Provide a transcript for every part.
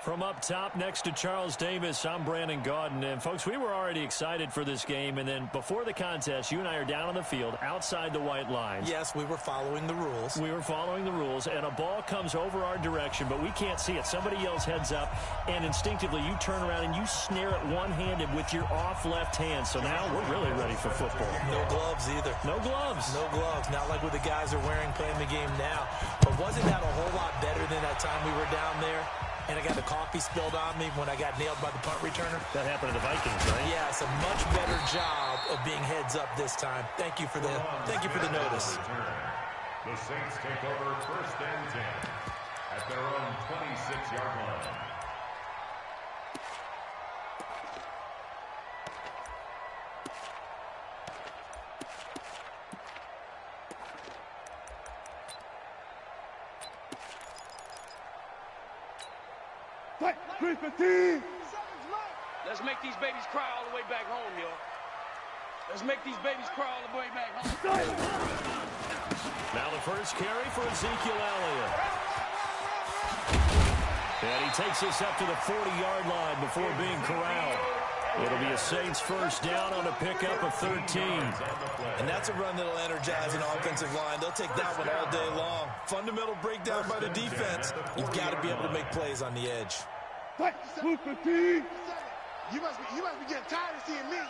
From up top next to Charles Davis, I'm Brandon Gaudin. And, folks, we were already excited for this game. And then before the contest, you and I are down on the field outside the white lines. Yes, we were following the rules. We were following the rules, and a ball comes over our direction, but we can't see it. Somebody yells heads up, and instinctively you turn around and you snare it one-handed with your off left hand. So now we're really ready for football. No gloves either. No gloves. No gloves. Not like what the guys are wearing playing the game now. But wasn't that a whole lot better than that time we were down there? And I got the coffee spilled on me when I got nailed by the punt returner. That happened to the Vikings, right? Yeah, it's a much better job of being heads up this time. Thank you for the notice. The Saints take over 1st and 10 at their own 26-yard line. Let's make these babies cry all the way back home, y'all. Let's make these babies cry all the way back home. Now the first carry for Ezekiel Elliott. And he takes us up to the 40-yard line before being corralled. It'll be a Saints first down on a pickup of 13. And that's a run that'll energize an offensive line. They'll take that one all day long. Fundamental breakdown by the defense. You've got to be able to make plays on the edge. You must be getting tired of seeing me.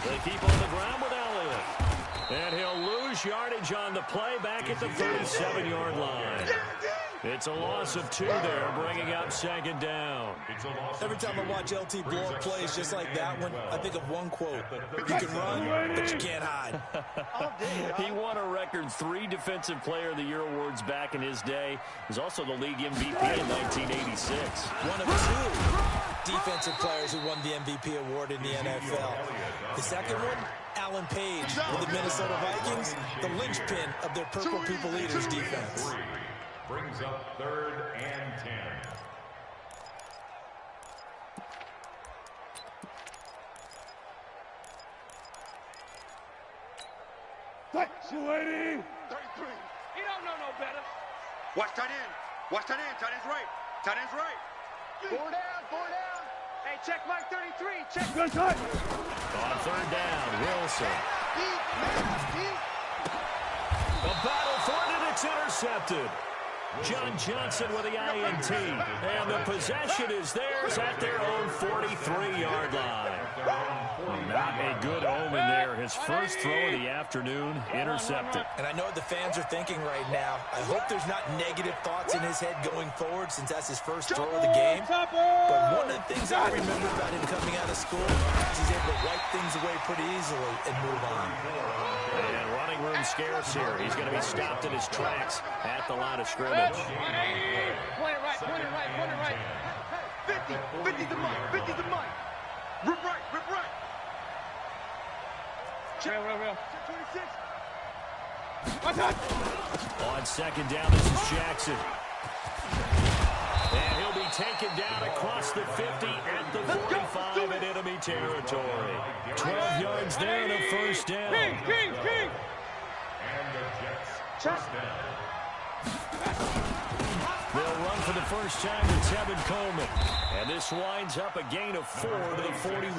They keep on the ground with Elliott. And he'll lose yardage on the play back at the 37-yard line. It's a loss of 2 there, bringing up 2nd down. Every time I watch LT blow up plays just like that one, I think of one quote. You can run, but you can't hide. He won a record 3 Defensive Player of the Year awards back in his day. He was also the league MVP in 1986. One of 2 defensive players who won the MVP award in the NFL. The second one, Alan Page with the Minnesota Vikings, the linchpin of their Purple People Eaters defense. Brings up 3rd and 10. Lady. 33. He don't know no better. Watch tight end. Watch tight end. Tight end's right. Tight end's right. 4 down. 4 down. Hey, check Mike 33. Check. Good time. On 3rd down, Wilson. The battle for it, and it's intercepted. John Johnson with the INT. And the possession is theirs at their own 43-yard line. Not a good omen there. His first throw of the afternoon intercepted. And I know what the fans are thinking right now. I hope there's not negative thoughts in his head going forward since that's his first throw of the game. But one of the things I remember about him coming out of school is he's able to wipe things away pretty easily and move on. And running room scarce here. He's going to be stopped in his tracks at the line of scrimmage. Point it right. Point it right. Point it right. 50. 50's the money. 50's the money. Rip right. Rip right. Real. 26. On 2nd down, this is Jackson. And he'll be taken down across the 50 at the 45 in enemy territory. 12 yards there and a first down. King. And the Jets first down. They'll run for the first time with Tevin Coleman. And this winds up a gain of 4 to the 41.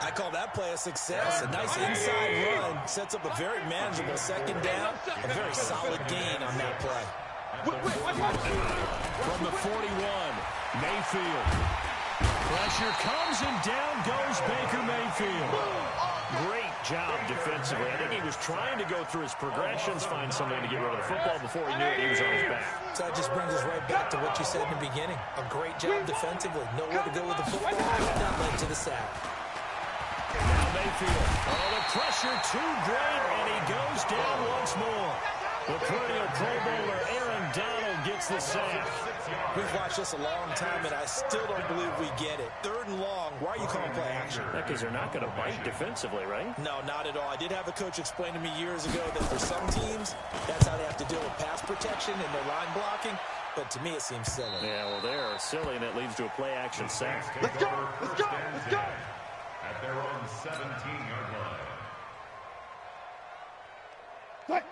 I call that play a success. A nice inside run sets up a very manageable 2nd down. A very solid gain on that play. From the 41, Mayfield. Pressure comes and down goes Baker Mayfield. Great job defensively. I think he was trying to go through his progressions, find someone to get rid of the football before he knew it. He was on his back. So that just brings us right back to what you said in the beginning. A great job defensively. Nowhere to go with the football. That led to the sack. Now Mayfield. Oh, the pressure too great, and he goes down once more. The perennial Pro Bowler Aaron Donald gets the sack. We've watched this a long time, and I still don't believe we get it. 3rd and long. Why are you calling play action? Because they're not going to bite defensively, right? No, not at all. I did have a coach explain to me years ago that for some teams, that's how they have to deal with pass protection and their line blocking. But to me, it seems silly. Yeah, well, they're silly, and it leads to a play action sack. Let's go. At their own 17-yard line.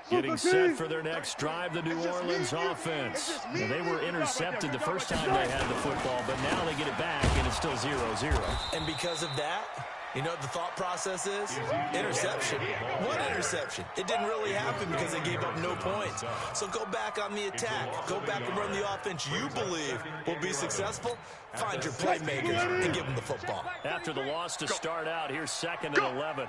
Getting set for their next drive, the New Orleans offense. And they were intercepted the first time they had the football, but now they get it back, and it's still 0-0. And because of that, you know what the thought process is? Interception. What interception? It didn't really happen because they gave up no points. So go back on the attack. Go back and run the offense you believe will be successful. Find your playmakers and give them the football. After the loss to start out, here's 2nd and 11.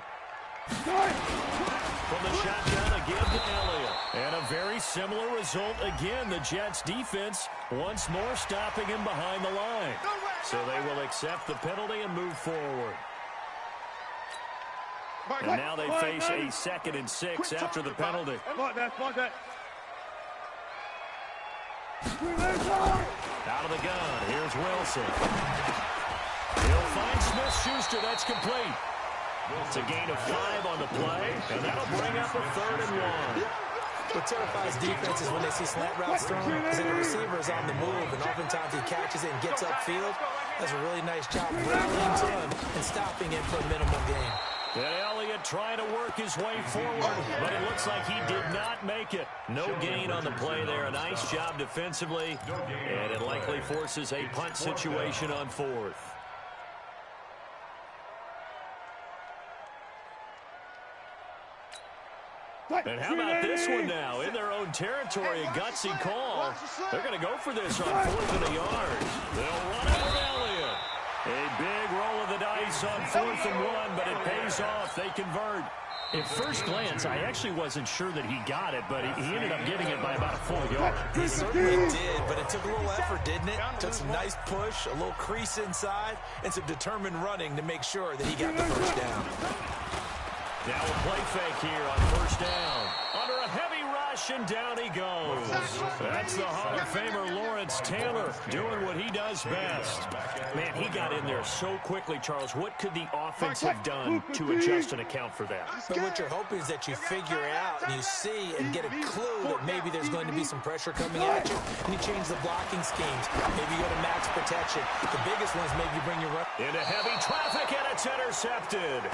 From the shotgun again to Elliott. And a very similar result again. The Jets defense once more stopping him behind the line. So they will accept the penalty and move forward. And now they face a 2nd and 6 after the penalty. Out of the gun, here's Wilson. He'll find Smith-Schuster, that's complete. It's a gain of 5 on the play, and that'll bring up a 3rd and 1. What terrifies defense is when they see slant routes thrown, because then the receiver is on the move, and oftentimes he catches it and gets upfield. Does a really nice job rallying to him and stopping him for a minimal gain. And Elliott trying to work his way forward, but it looks like he did not make it. No gain on the play there. A nice job defensively, and it likely forces a punt situation on 4th. And how about this one now? In their own territory, a gutsy call. They're going to go for this on 4th and a yard. They'll run it with Elliott. A big roll of the dice on 4th and 1, but it pays off. They convert. At first glance, I actually wasn't sure that he got it, but he ended up getting it by about a full yard. He certainly did, but it took a little effort, didn't it? Took some nice push, a little crease inside, and some determined running to make sure that he got the first down. Now a play fake here on 1st down. Under a heavy rush, and down he goes. That's the Hall of Famer Lawrence Taylor doing what he does best. Man, he got in there so quickly, Charles. What could the offense have done to adjust and account for that? But what you're hoping is that you figure out and you see and get a clue that maybe there's going to be some pressure coming at you, and you change the blocking schemes. Maybe you go to max protection. The biggest one is maybe you bring your run. Into heavy traffic, and it's intercepted.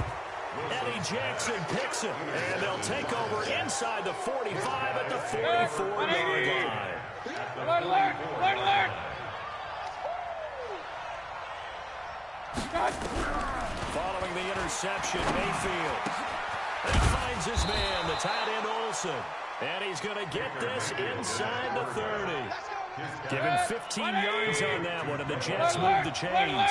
Eddie Jackson picks it, and they'll take over inside the 45 at the 44-yard line. Alert! Following the interception, Mayfield. He finds his man, the tight end Olsen. And he's going to get this inside the 30. Given 15 yards on that one, and the Jets move the chains.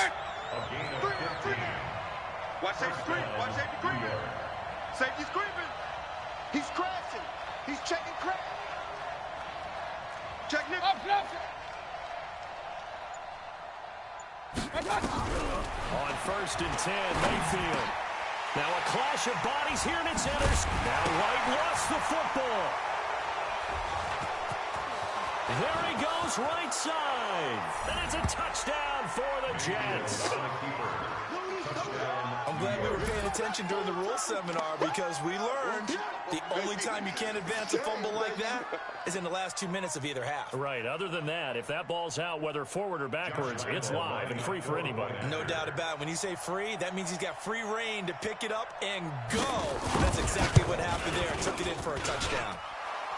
Watch safety screen. Watch safety screen. Safety screaming. He's crashing. He's checking crack. Check Nick. On 1st and 10, Mayfield. Now a clash of bodies here, and it's intercepted. Now Wright lost the football. There he goes, right side. And it's a touchdown for the Jets. I'm glad we were paying attention during the rule seminar, because we learned the only time you can't advance a fumble like that is in the last 2 minutes of either half. Right. Other than that, if that ball's out, whether forward or backwards, it's live and free for anybody. No doubt about it. When you say free, that means he's got free reign to pick it up and go. That's exactly what happened there. Took it in for a touchdown.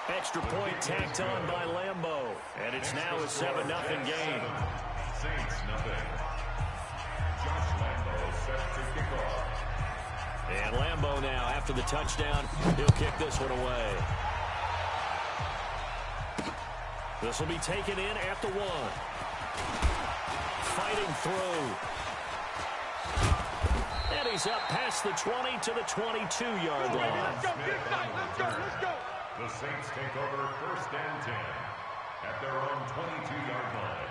Extra point tacked on by Lambeau. And it's now a 7-0 game. Saints nothing. Josh Lambeau set to kick off. And Lambeau now, after the touchdown, he'll kick this one away. This will be taken in at the 1. Fighting through. And he's up past the 20 to the 22-yard line. Let's go. The Saints take over 1st and 10 at their own 22-yard line.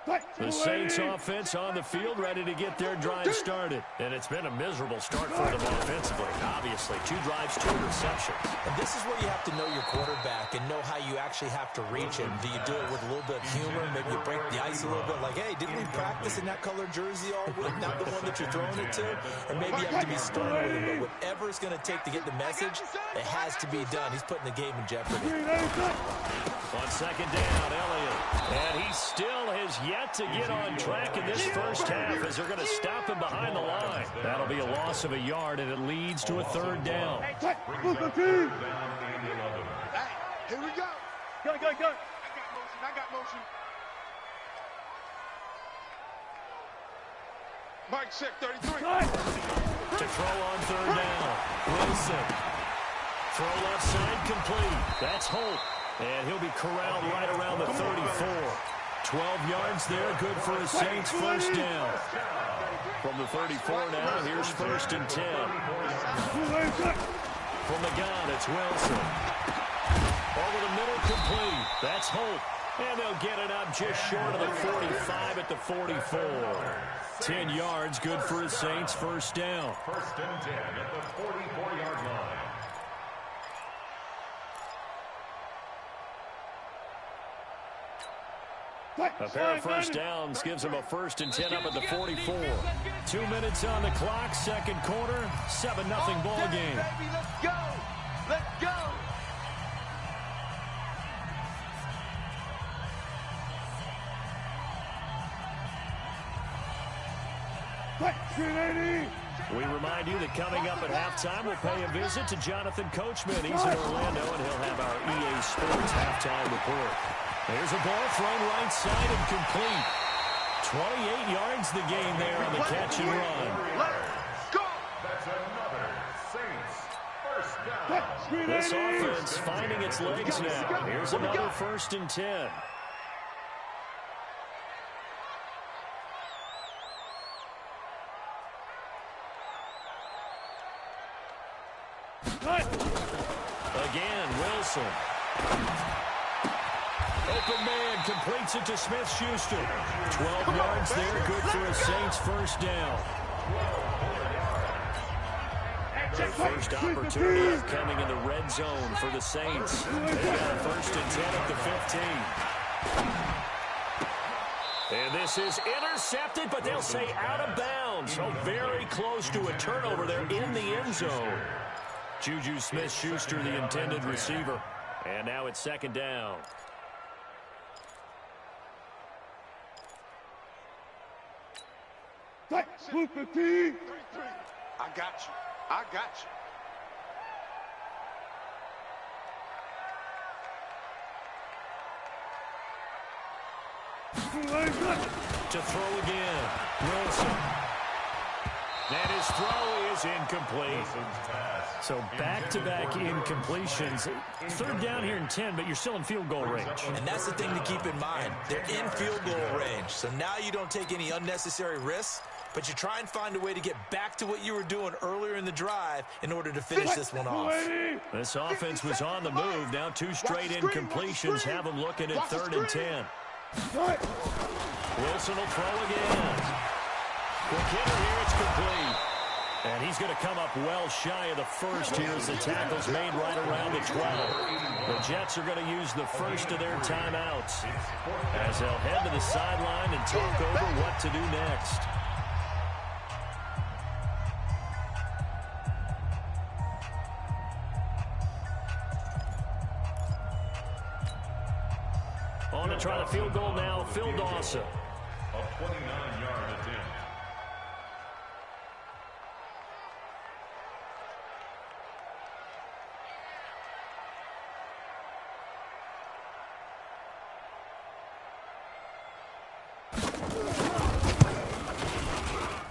The Saints offense on the field, ready to get their drive started. And it's been a miserable start for them offensively. Obviously, 2 drives, 2 receptions. And this is where you have to know your quarterback and know how you actually have to reach him. Do you do it with a little bit of humor? Maybe you break the ice a little bit like, hey, didn't we practice in that colored jersey all week, not the one that you're throwing it to? Or maybe you have to be stern with him. But whatever it's going to take to get the message, it has to be done. He's putting the game in jeopardy. On second down, Elliott. And he still has yet to get on track in this first half as they're going to stop him behind the line. That'll be a loss of a yard, and it leads to a 3rd down. Hey, here we go. Go. I got motion. Mike check 33. To throw on 3rd down. Wilson. Throw left side complete. That's Holt. And he'll be corralled right around the 34. 12 yards there, good for a Saints first down. From the 34 now, here's 1st and 10. From the gun, it's Wilson. Over the middle, complete. That's Holt. And they'll get it up just short of the 45 at the 44. 10 yards, good for a Saints first down. 1st and 10 at the 44-yard line. A pair of first downs gives them a 1st and 10 up at the 44. 2 minutes on the clock, 2nd quarter, 7-0 ball game. Let's go! Let's go! We remind you that coming up at halftime, we'll pay a visit to Jonathan Coachman. He's in Orlando, and he'll have our EA Sports halftime report. There's a ball thrown right side and complete. 28 yards the gain there on the catch and run. Let's go! That's another Saints first down. This offense finding its legs now. Here's another 1st and 10. Again, Wilson. Open man completes it to Smith-Schuster. 12 yards there, good for a Saints first down. Their first opportunity coming in the red zone for the Saints. They got a 1st and 10 at the 15. And this is intercepted, but they'll say out of bounds. So very close to a turnover there in the end zone. Juju Smith-Schuster, the intended receiver. And now it's 2nd down. I got you. To throw again. Wilson. And his throw is incomplete. So back-to-back incompletions. 3rd down here and 10, but you're still in field goal range. And that's the thing to keep in mind. They're in field goal range. So now you don't take any unnecessary risks, but you try and find a way to get back to what you were doing earlier in the drive in order to finish this one off. This offense was on the move. Now 2 straight incompletions have them looking at 3rd and 10. Wilson will throw again. Quick hitter here, it's complete. And he's going to come up well shy of the 1st here as the tackle's made right around the 12. The Jets are going to use the first of their timeouts as they'll head to the sideline and talk over what to do next. On to try the field goal now, Phil Dawson. A 29-yard attempt.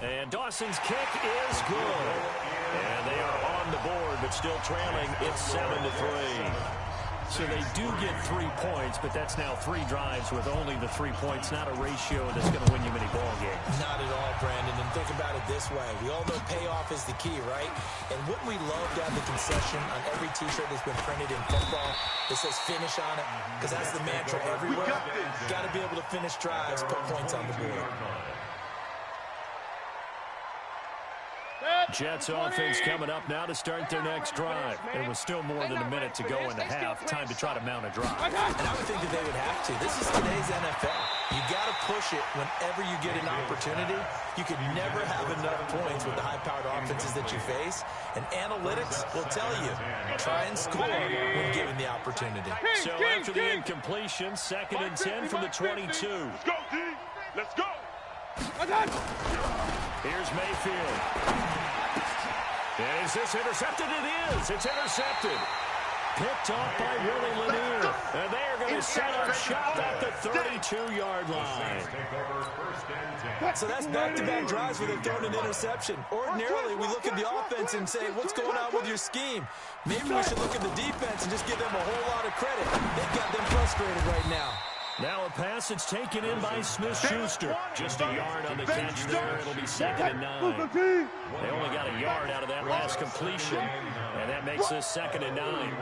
And Dawson's kick is good. And they are on the board, but still trailing. It's 7-3. So they do get 3 points, but that's now 3 drives with only the 3 points. Not a ratio that's going to win you many ball games. Not at all, Brandon. And think about it this this way. We all know payoff is the key, right? And wouldn't we love to have the concession on every T-shirt that's been printed in football that says finish on it? Because that's the mantra everywhere. Got to be able to finish drives, put points on the board. Jets offense coming up now to start their next drive. There was still more than a minute to go in the half. Time to try to mount a drive. And I would think that they would have to. This is today's NFL. You got to push it whenever you get an opportunity. You could never have enough points with the high-powered offenses that you face. And analytics will tell you, try and score when given the opportunity. So after the incompletion, 2nd and 10 from the 22. Let's go, D. Let's go. Here's Mayfield. Is this intercepted? It is. It's intercepted. Picked off by Willie Lanier. And they're going to set up shop at the 32-yard line. So that's back-to-back drives where they've thrown an interception. Ordinarily, we look at the offense and say, what's going on with your scheme? Maybe we should look at the defense and just give them a whole lot of credit. They've got them frustrated right now. Now a pass that's taken in by Smith-Schuster. Just a yard on the catch there. It'll be 2nd and 9. They only got a yard out of that last completion, and that makes this 2nd and 9.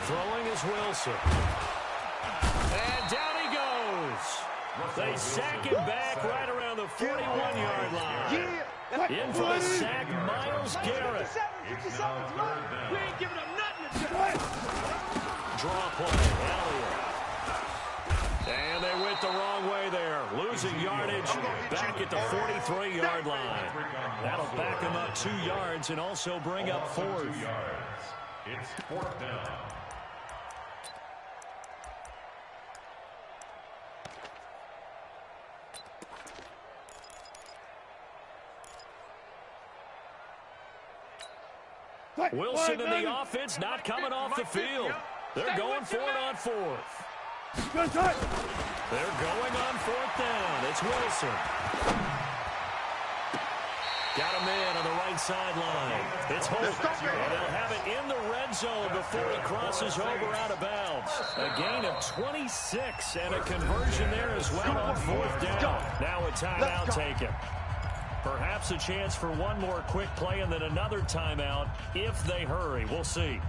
Throwing is Wilson. And down he goes. They sack him back right around the 41-yard line. In for the sack, Myles Garrett. We ain't giving up nothing. Draw play, Elliott. And they went the wrong way there. Losing yardage back at the 43-yard line. That'll back them up 2 yards and also bring up 4th. It's 4th down. Wilson and the offense not coming off the field. They're going for it on 4th. They're going on 4th down. It's Wilson. Got a man on the right sideline. It's Holt. And they'll have it in the red zone before he crosses over out of bounds. A gain of 26 and a conversion there as well on 4th down. Now a timeout taken. Perhaps a chance for one more quick play and then another timeout if they hurry. We'll see.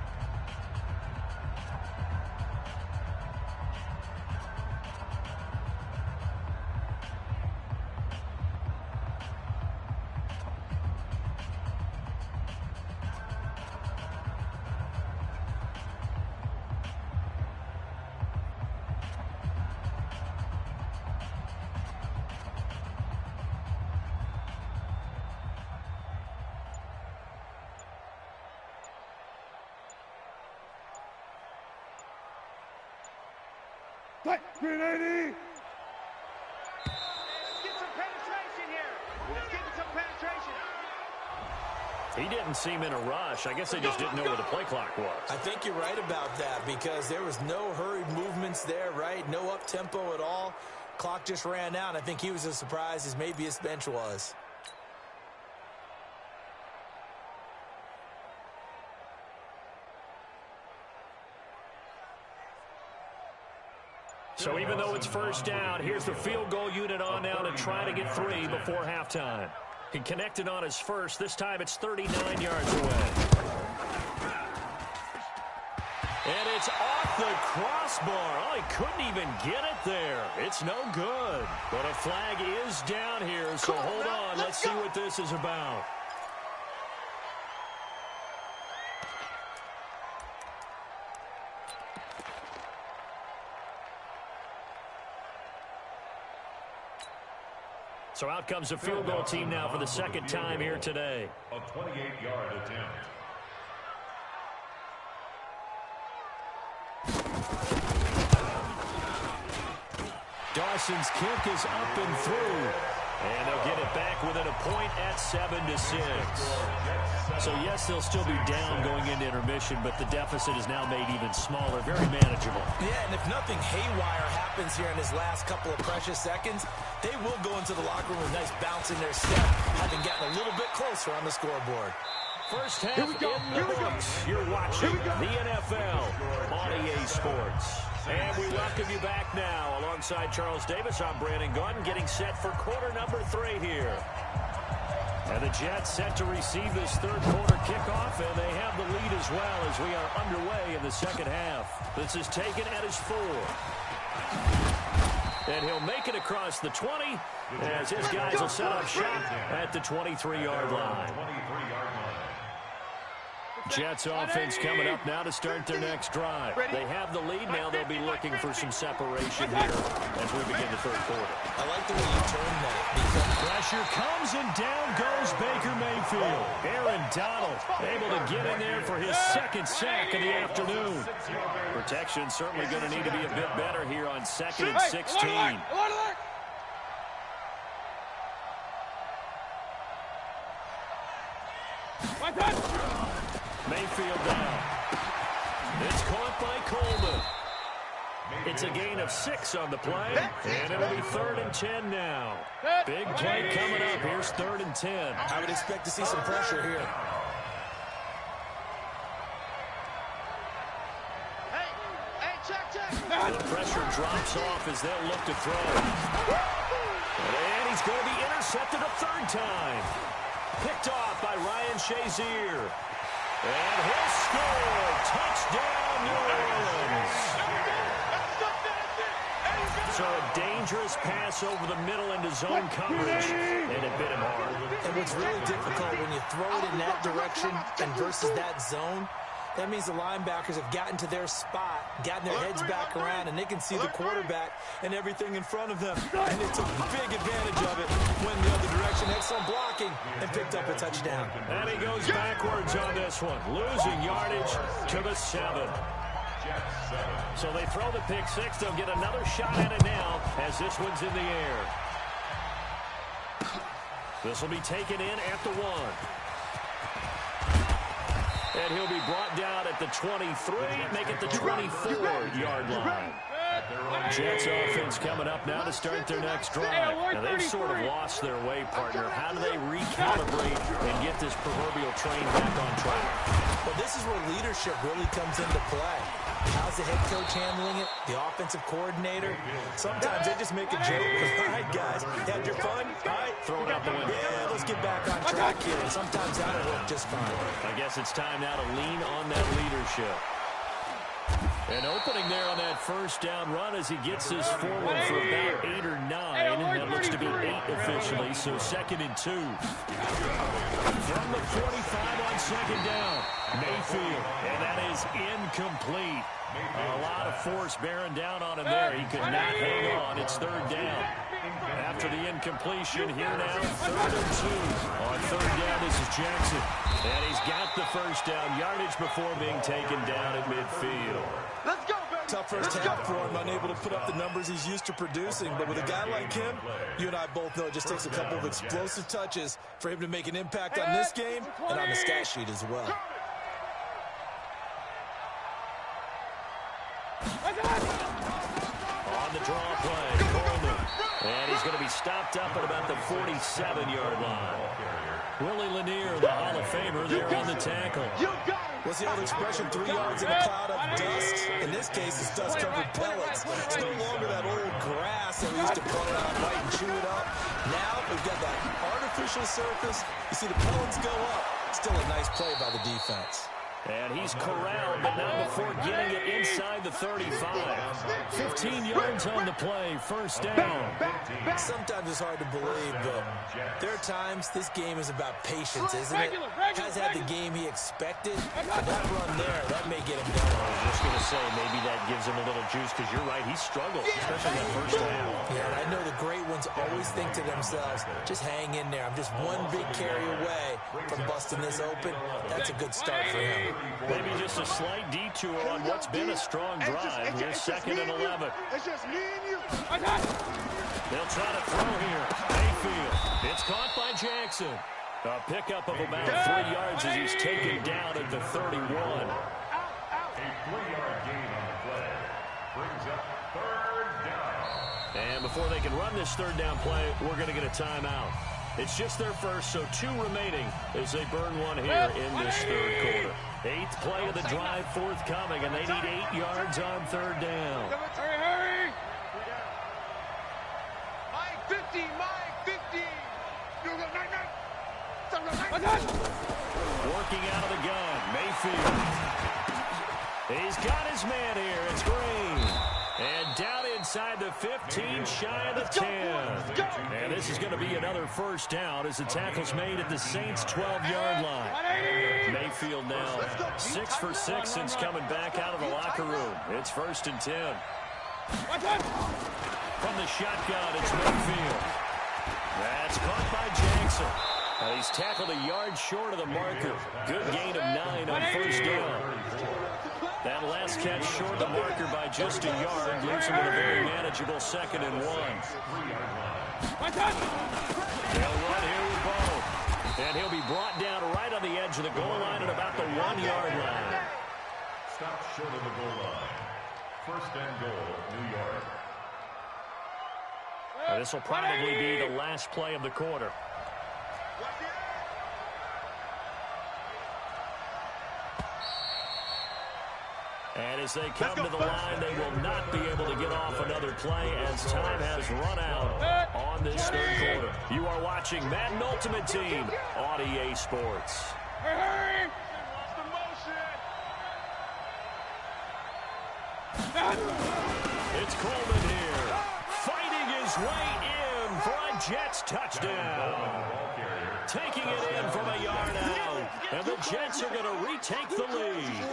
Grenade! Let's get some penetration here. Let's get some penetration. He didn't seem in a rush. I guess they just didn't know where the play clock was. I think you're right about that because there was no hurried movements there, right? No up-tempo at all. Clock just ran out. I think he was as surprised as maybe his bench was. So even though it's 1st down, here's the field goal unit on now to try to get 3 before halftime. He connected on his first. This time it's 39 yards away. And it's off the crossbar. Oh, he couldn't even get it there. It's no good. But a flag is down here, so hold on. Let's see what this is about. So out comes the field goal team now for the 2nd time here today. A 28-yard attempt. Dawson's kick is up and through. And they'll get it back within a point at 7-6. So, yes, they'll still be down going into intermission, but the deficit is now made even smaller, very manageable. Yeah, and if nothing haywire happens here in his last couple of precious seconds, they will go into the locker room with a nice bounce in their step, having gotten a little bit closer on the scoreboard. First half in the books. You're watching the NFL on EA Sports. And we welcome you back now. Alongside Charles Davis, I'm Brandon Gordon, getting set for quarter number 3 here. And the Jets set to receive this third quarter kickoff, and they have the lead as well as we are underway in the second half. This is taken at his 4. And he'll make it across the 20 as his guys will set up shop at the 23-yard line. Jets offense coming up now to start their next drive. They have the lead now. They'll be looking for some separation here as we begin the third quarter. I like the way you turn that. Because pressure comes and down goes Baker Mayfield. Aaron Donald able to get in there for his second sack of the afternoon. Protection certainly going to need to be a bit better here on 2nd and 16. Mayfield down. It's caught by Coleman. It's a gain of 6 on the play, and it'll be 3rd and 10 now. Big play coming up. Here's 3rd and 10. I would expect to see some pressure here. The pressure drops off as they'll look to throw. And he's going to be intercepted a 3rd time. Picked off by Ryan Shazier. And he'll score. Touchdown, New Orleans. So a dangerous pass over the middle into zone coverage, and it bit him hard. And what's really difficult when you throw it in that direction and versus that zone, that means the linebackers have gotten to their spot, gotten their heads back around, and they can see the quarterback and everything in front of them. And they took big advantage of it, went the other direction, excellent blocking, and picked up a touchdown. And he goes backwards on this one, losing yardage to the 7. So they throw the pick 6. They'll get another shot at it now as this one's in the air. This will be taken in at the 1. And he'll be brought down at the 23, make it the 24-yard line. Jets offense coming up now to start their next drive. Now, they've sort of lost their way, partner. How do they recalibrate and get this proverbial train back on track? Well, this is where leadership really comes into play. How's the head coach handling it? The offensive coordinator? Sometimes they just make a joke. All right, guys, had your fun? All right, throw it out the window. Yeah, let's get back on track here. And sometimes that'll work just fine. I guess it's time now to lean on that leadership. An opening there on that first down run as he gets this forward for about 8 or 9. That looks to be 8 officially, so 2nd and 2. From the 45 on 2nd down, Mayfield, and that is incomplete. A lot of force bearing down on him there. He could not hang on. It's 3rd down. After the incompletion, here now, 3rd and 2. On 3rd down, this is Jackson. And he's got the first down yardage before being taken down at midfield. Let's go, baby. Tough first half for him, unable to put up the numbers he's used to producing. But with a guy like him, you and I both know it just takes a couple of explosive touches for him to make an impact on this game and on the stat sheet as well. On the draw play, Coleman. And he's going to be stopped up at about the 47-yard line. Willie Lanier, the Hall of Famer, there on the tackle. What's the old expression, 3 yards in a cloud of dust? In this case, it's dust-covered pellets. It's no longer that old grass that we used to pull out, bite and chew it up. Now we've got that artificial surface. You see the pellets go up. Still a nice play by the defense. And he's corralled, but not before getting it inside the 35. 15 yards on the play, first down. Sometimes it's hard to believe, but there are times this game is about patience, isn't it? Has had the game he expected, but that run there, that may get him down. I was just going to say, maybe that gives him a little juice, because you're right, he struggled, especially that first half. Yeah, and I know the great ones always think to themselves, just hang in there. I'm just one big carry away from busting this open. That's a good start for him. Maybe just a slight detour on what's been a strong drive. Here's 2nd and 11. It's just me and you. They'll try to throw here. Mayfield. It's caught by Jackson. A pickup of about 3 yards as he's taken down at the 31. A 3-yard gain on the play brings up 3rd down. And before they can run this 3rd down play, we're going to get a timeout. It's just their first, so 2 remaining as they burn one here in this third quarter. 8th play of the drive forthcoming, and they need 8 yards on third down. Hurry! Mike 50, Mike 50. Working out of the gun, Mayfield. He's got his man here. It's Green. And down inside the 15, shy of the 10. And this is going to be another first down as the tackle's made at the Saints' 12-yard line. Mayfield now 6 for 6 since coming back out of the locker room. It's 1st and 10. From the shotgun, it's Mayfield. That's caught by Jackson. And he's tackled a yard short of the marker. Good gain of 9 on first down. That last catch short of the marker by just a yard leaves him with a very manageable 2nd and 1. They'll run here with both. And he'll be brought down right on the edge of the goal line at about the 1-yard line. Stop short of the goal line. 1st and goal, New York. This will probably be the last play of the quarter. And as they come to the line, they will not be able to get off another play as time has run out on this third quarter. You are watching Madden Ultimate Team on EA Sports. It's Coleman here, fighting his way in for a Jets touchdown. Taking it in from a yard out, and the Jets are going to retake the lead.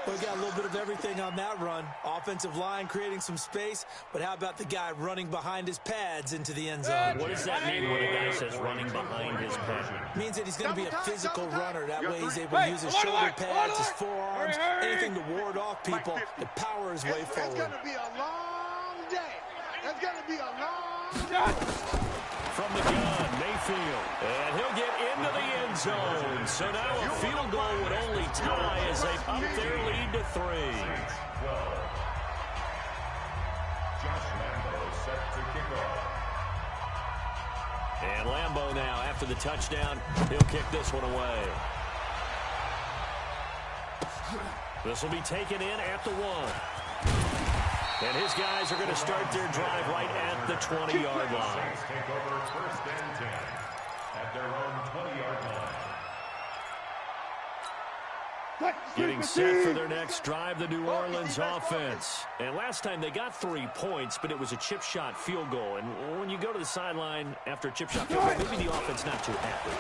We got a little bit of everything on that run. Offensive line creating some space, but how about the guy running behind his pads into the end zone? What does that mean when a guy says running behind his pad? Means that he's going to be a physical runner. That way he's able to use his shoulder pads, his forearms, anything to ward off people to power his way forward. It's going to be a long day. It's going to be a long day. From the gun, Mayfield. And he'll get into the end zone. So now a field goal would only tie as they up their lead to 3. Josh Lambo set to kick off. And Lambo now, after the touchdown, he'll kick this one away. This will be taken in at the 1. And his guys are going to start their drive right at the 20-yard line. Saints take over 1st and 10 at their own 20-yard line. Getting set for their next drive, the New Orleans offense. And last time they got 3 points, but it was a chip shot field goal. And when you go to the sideline after a chip shot field goal, maybe the offense not too happy.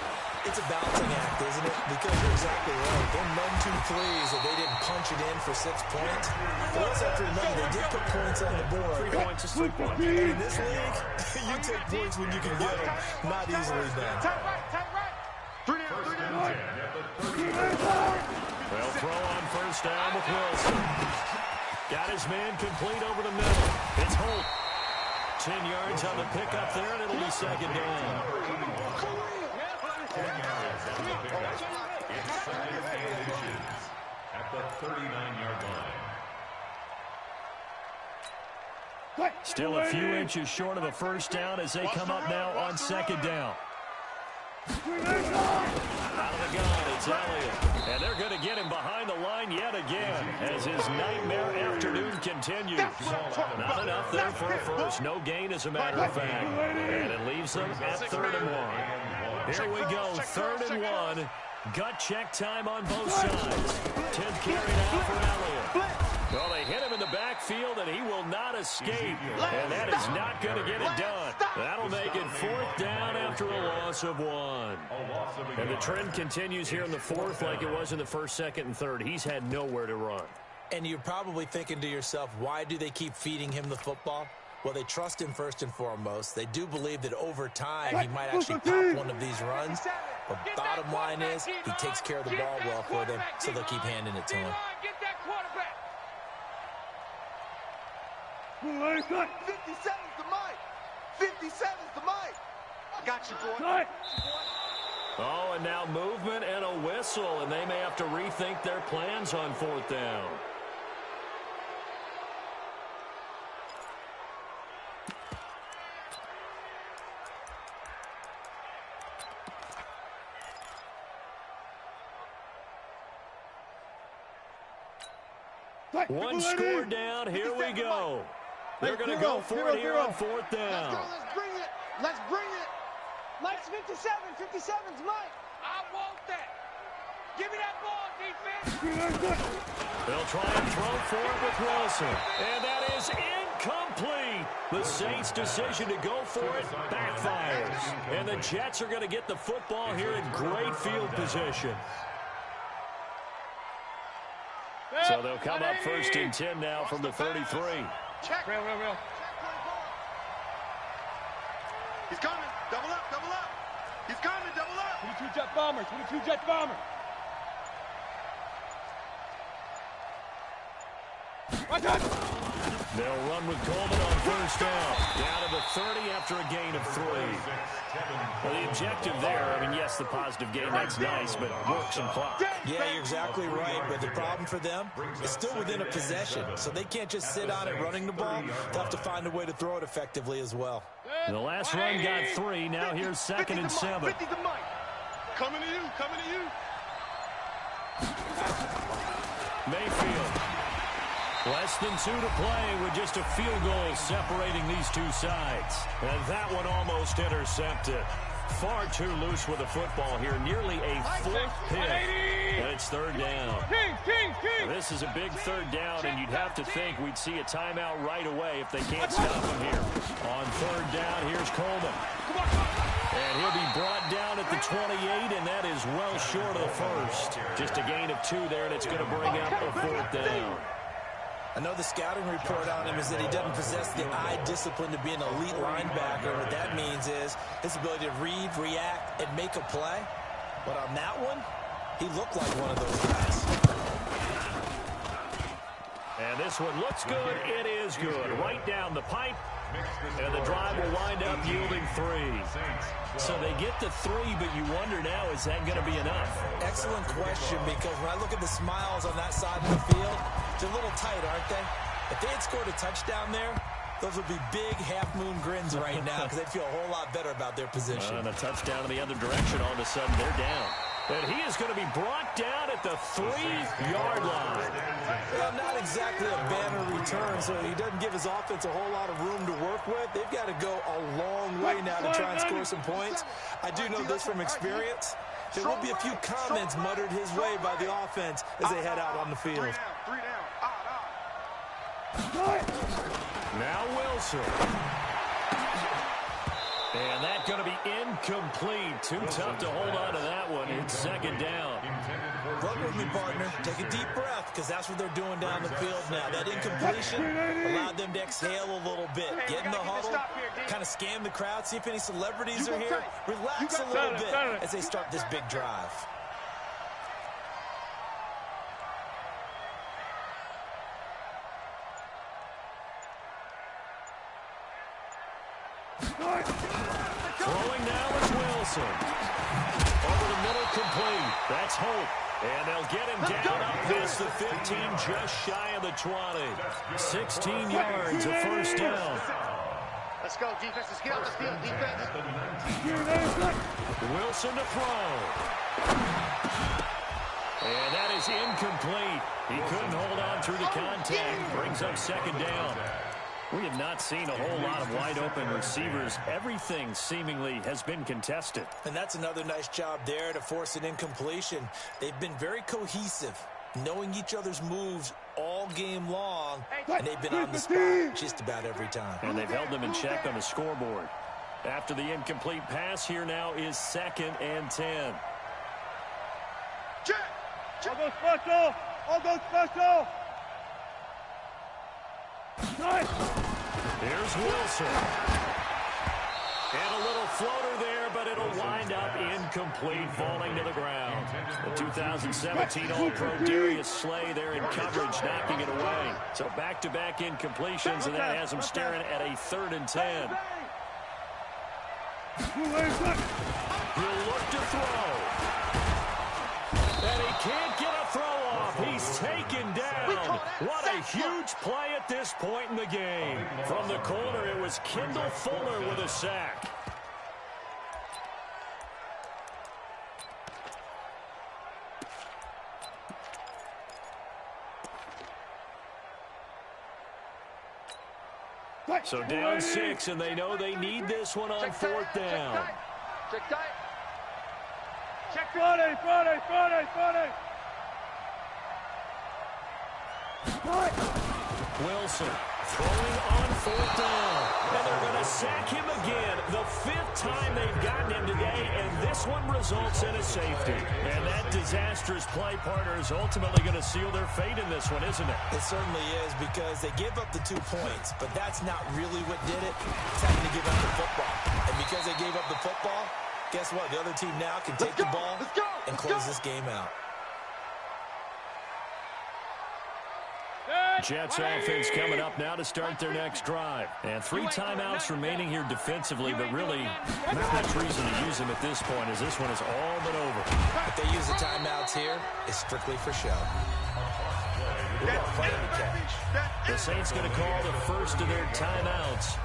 It's a balancing act, isn't it? Because you're exactly right. Them 1-2-3s that they didn't punch it in for 6 points. But let's have to remember, they did put points on the board. 3 points is 3 points. In this league, you take points when you can get them. Not easily done. They'll throw on first down with Wilson. Got his man complete over the middle. It's Holt. 10 yards on the pickup there, and it'll be 2nd down. 10 yards on the pickup. It's 2nd and inches at the 39-yard line. Still a few inches short of a first down as they come up now on 2nd down. Out of the gun, it's Elliott. And they're going to get him behind the line yet again as his nightmare afternoon continues. Not enough there for a first. No gain, as a matter of fact. And it leaves them at 3rd and 1. Here we go, 3rd and 1. Gut check time on both sides. 10th carry now for Elliott. Well, they hit him in the backfield, and he will not escape. And that is not going to get it done. That'll make it 4th down after a loss of 1. And the trend continues here in the 4th like it was in the 1st, 2nd, and 3rd. He's had nowhere to run. And you're probably thinking to yourself, why do they keep feeding him the football? Well, they trust him first and foremost. They do believe that over time he might actually pop one of these runs. But bottom line is he takes care of the ball well for them, so they'll keep handing it to him. 57's the mic. 57's the mic. Got you, boy. Oh, and now movement and a whistle, and they may have to rethink their plans on 4th down. One score down. Here we go. They're going to go for it here on 4th down. Let's bring it. Let's bring it. Mike's 57. 57's Mike. I want that. Give me that ball, defense. They'll try and throw for it with Wilson. And that is incomplete. The Saints' decision to go for it backfires. And the Jets are going to get the football here in great field position. So they'll come up 1st and 10 now from the 33. Check. Real. He's coming. Double up. He's coming. Double up. 22 Jet Bomber. 22 Jet Bomber. They'll run with Coleman on 1st down. Down to the 30 after a gain of 3. Well, the objective there, I mean, yes, the positive gain, that's nice, but work some clock. Yeah, you're exactly right, but the problem for them is still within a possession, so they can't just sit on it running the ball. They'll have to find a way to throw it effectively as well. The last run got 3. Now here's 2nd and 7. 50 to Mike. Coming to you. Mayfield. Less than 2 to play with just a field goal separating these two sides. And that one almost intercepted. Far too loose with the football here. Nearly a 4th pick. And it's 3rd down. This is a big 3rd down, and you'd have to think we'd see a timeout right away if they can't stop him here. On 3rd down, here's Coleman. And he'll be brought down at the 28, and that is well short of the 1st. Just a gain of 2 there, and it's going to bring up a 4th down. I know the scouting report on him is that he doesn't possess the eye discipline to be an elite linebacker. What that means is his ability to read, react, and make a play. But on that one, he looked like one of those guys. And this one looks good. It is good. Right down the pipe. And the drive will wind up yielding 3. So they get the 3, but you wonder now, is that going to be enough? Excellent question, because when I look at the smiles on that side of the field, they're a little tight, aren't they? If they had scored a touchdown there, those would be big half-moon grins right now because they'd feel a whole lot better about their position. And a touchdown in the other direction, all of a sudden they're down. And he is going to be brought down at the 3-yard line. Well, not exactly a banner return, so he doesn't give his offense a whole lot of room to work with. They've got to go a long way now to try and score some points. I do know this from experience. There will be a few comments muttered his way by the offense as they head out on the field. 3 down. Now Wilson. And that's going to be incomplete. Too tough to hold on to that one. It's 2nd down. Run with me, partner. Take a deep breath, because that's what they're doing down the field now. That incompletion allowed them to exhale a little bit. Get in the huddle, kind of scan the crowd, see if any celebrities are here. Relax a little bit as they start this big drive. Throwing now is Wilson. Over the middle, complete. That's Hope. And they'll get him down up past the 15, just shy of the 20. 16 yards, a 1st down. Let's go, defense. Let's get out the field, defense. Wilson to throw. And that is incomplete. He couldn't hold on through the contact. Brings up 2nd down. We have not seen a whole lot of wide-open receivers. Everything seemingly has been contested. And that's another nice job there to force an incompletion. They've been very cohesive, knowing each other's moves all game long, and they've been on the spot just about every time. And they've held them in check on the scoreboard. After the incomplete pass, here now is 2nd and 10. I'll go special. I'll go special. Here's Wilson. And a little floater there, but it'll wind up incomplete, falling to the ground. The 2017 All-Pro Darius Slay there in coverage, knocking it away. So back-to-back incompletions, and that has him staring at a 3rd and 10. He'll look to throw. And he can't get a throw off. He's taken down. What a huge play at this point in the game. From the corner, it was Kendall Fuller with a sack. So down 6, and they know they need this one on 4th down. Check tight. Check Wilson throwing on 4th down. And they're going to sack him again. The 5th time they've gotten him today, and this one results in a safety. And that disastrous play partner is ultimately going to seal their fate in this one, isn't it? It certainly is, because they gave up the 2 points, but that's not really what did it. It's having to give up the football. And because they gave up the football, guess what? The other team now can take the ball and close this game out. Jets offense coming up now to start their next drive. And 3 timeouts remaining here defensively, but really not much reason to use them at this point, as this one is all but over. If they use the timeouts here, it's strictly for show. The Saints going to call the first of their timeouts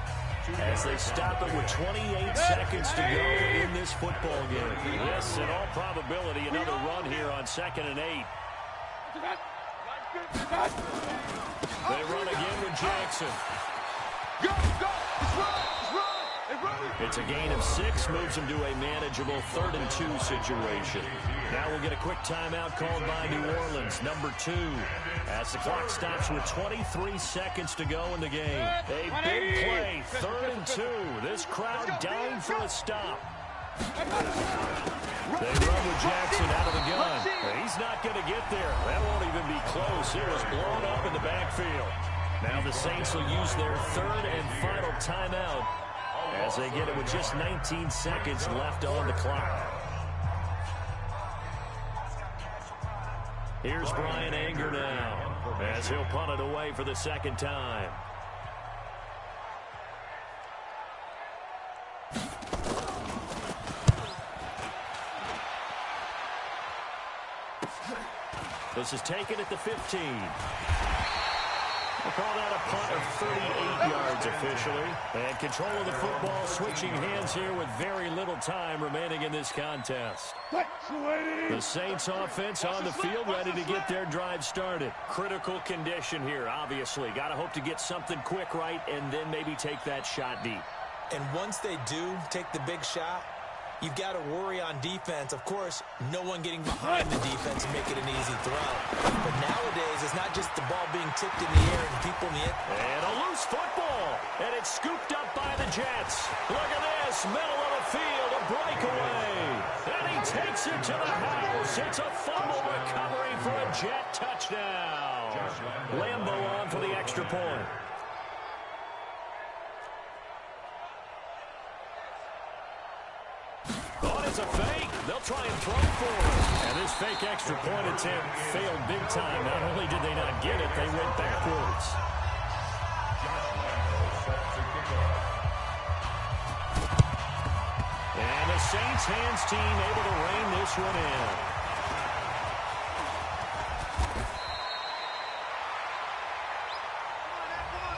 as they stop it with 28 seconds to go in this football game. Yes, in all probability, another run here on 2nd and 8. They run again with Jackson. Go! It's run! It's a gain of 6, moves them to a manageable 3rd and 2 situation. Now we'll get a quick timeout called by New Orleans, number 2, as the clock stops with 23 seconds to go in the game. A big play, 3rd and 2. This crowd dying for a stop. They run with Jackson out of the gun. He's not going to get there. That won't even be close. It was blown up in the backfield. Now the Saints will use their 3rd and final timeout as they get it with just 19 seconds left on the clock. Here's Brian Anger now as he'll punt it away for the 2nd time. This is taken at the 15. We'll call that a punt of 38 yards officially. And control of the football switching hands here with very little time remaining in this contest. The Saints offense on the field ready to get their drive started. Critical condition here, obviously. Got to hope to get something quick right and then maybe take that shot deep. And once they do take the big shot, you've got to worry on defense. Of course, no one getting behind the defense and make it an easy throw. But nowadays, it's not just the ball being tipped in the air and people in the end. And a loose football. And it's scooped up by the Jets. Look at this. Middle of the field, a breakaway. And he takes it to the house. It's a fumble recovery for a Jet touchdown. Lambo on for the extra point. Oh, it's a fake. They'll try and throw for it. And this fake extra point attempt failed big time. Not only did they not get it, they went backwards. And the Saints hands team able to rein this one in.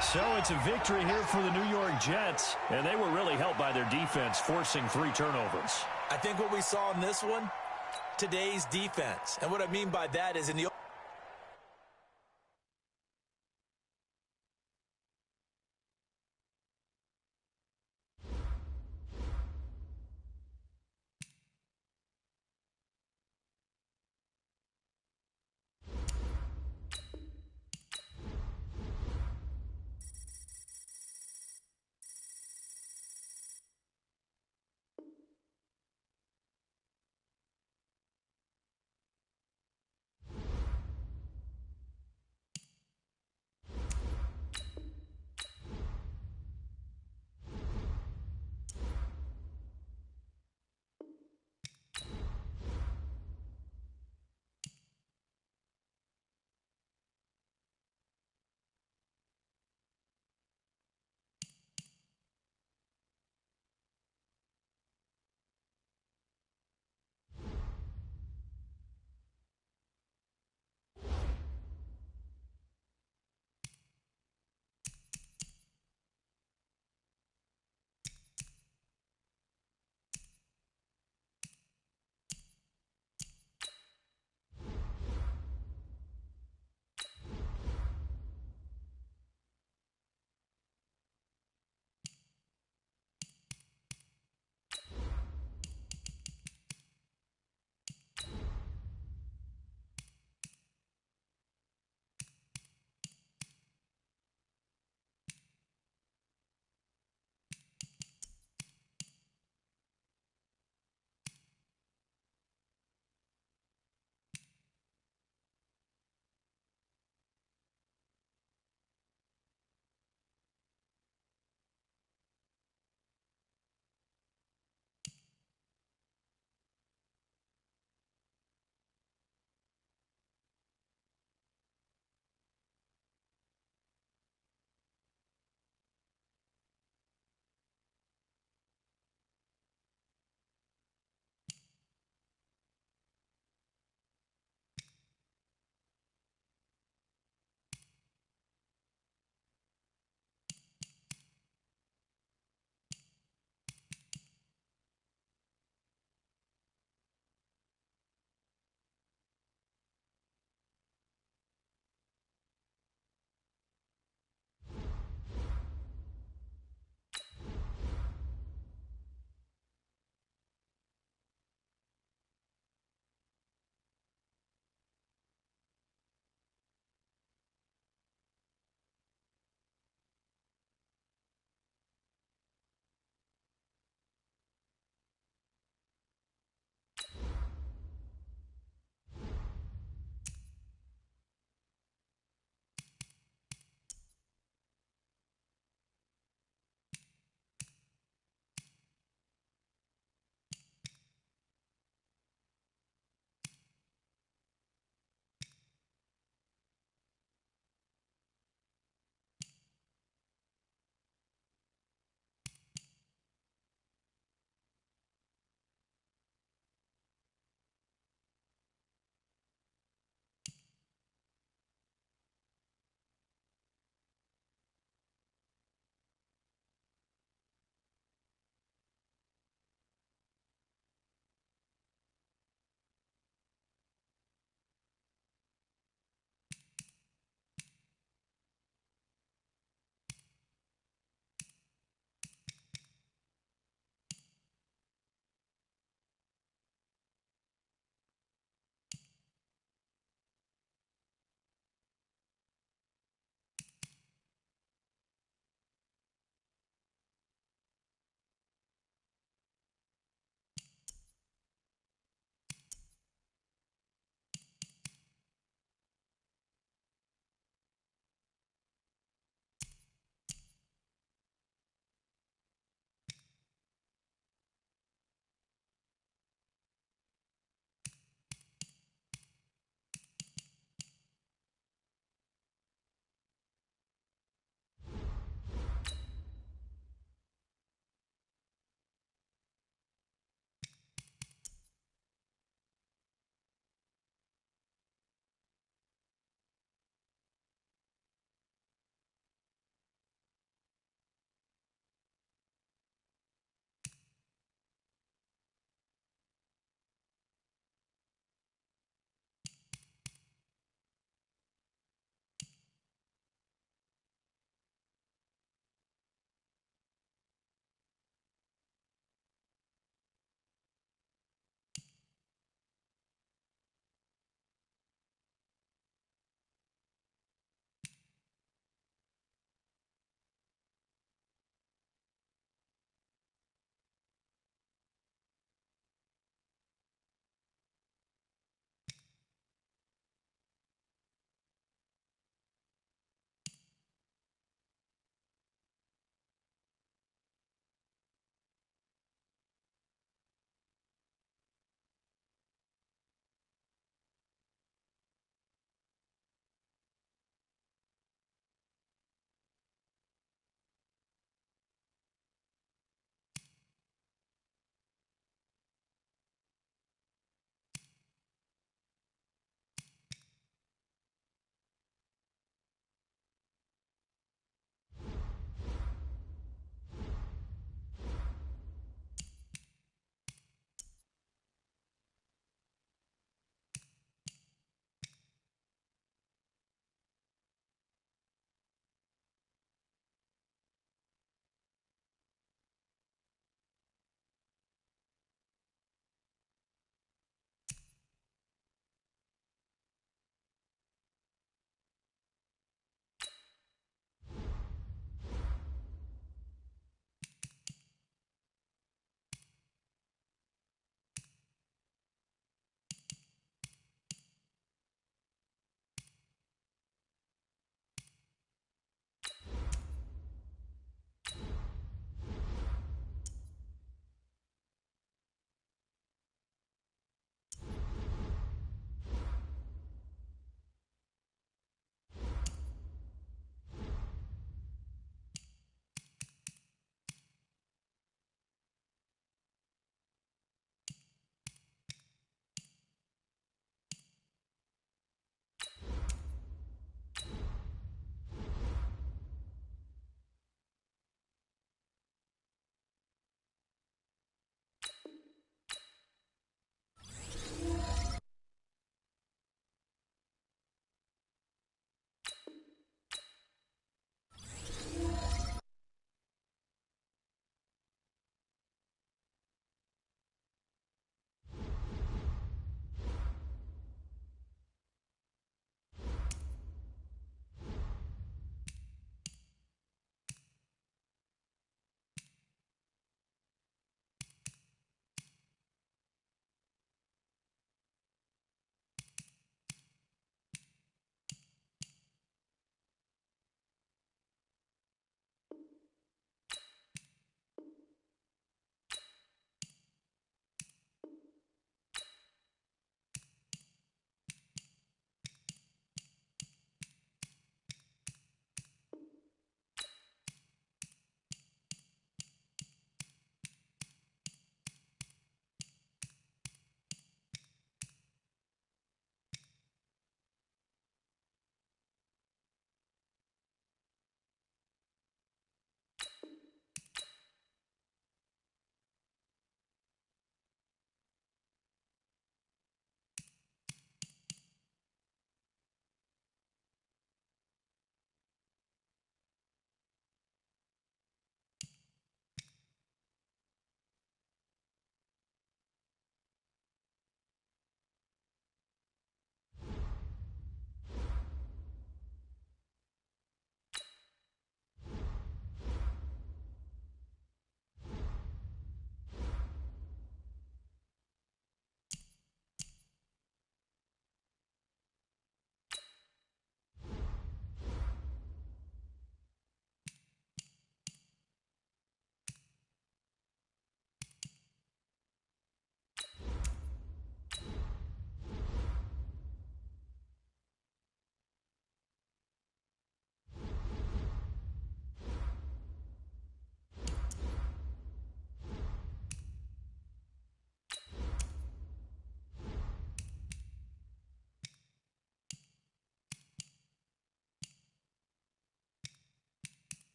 So it's a victory here for the New York Jets, and they were really helped by their defense, forcing 3 turnovers. I think what we saw in this one, today's defense. And what I mean by that is in the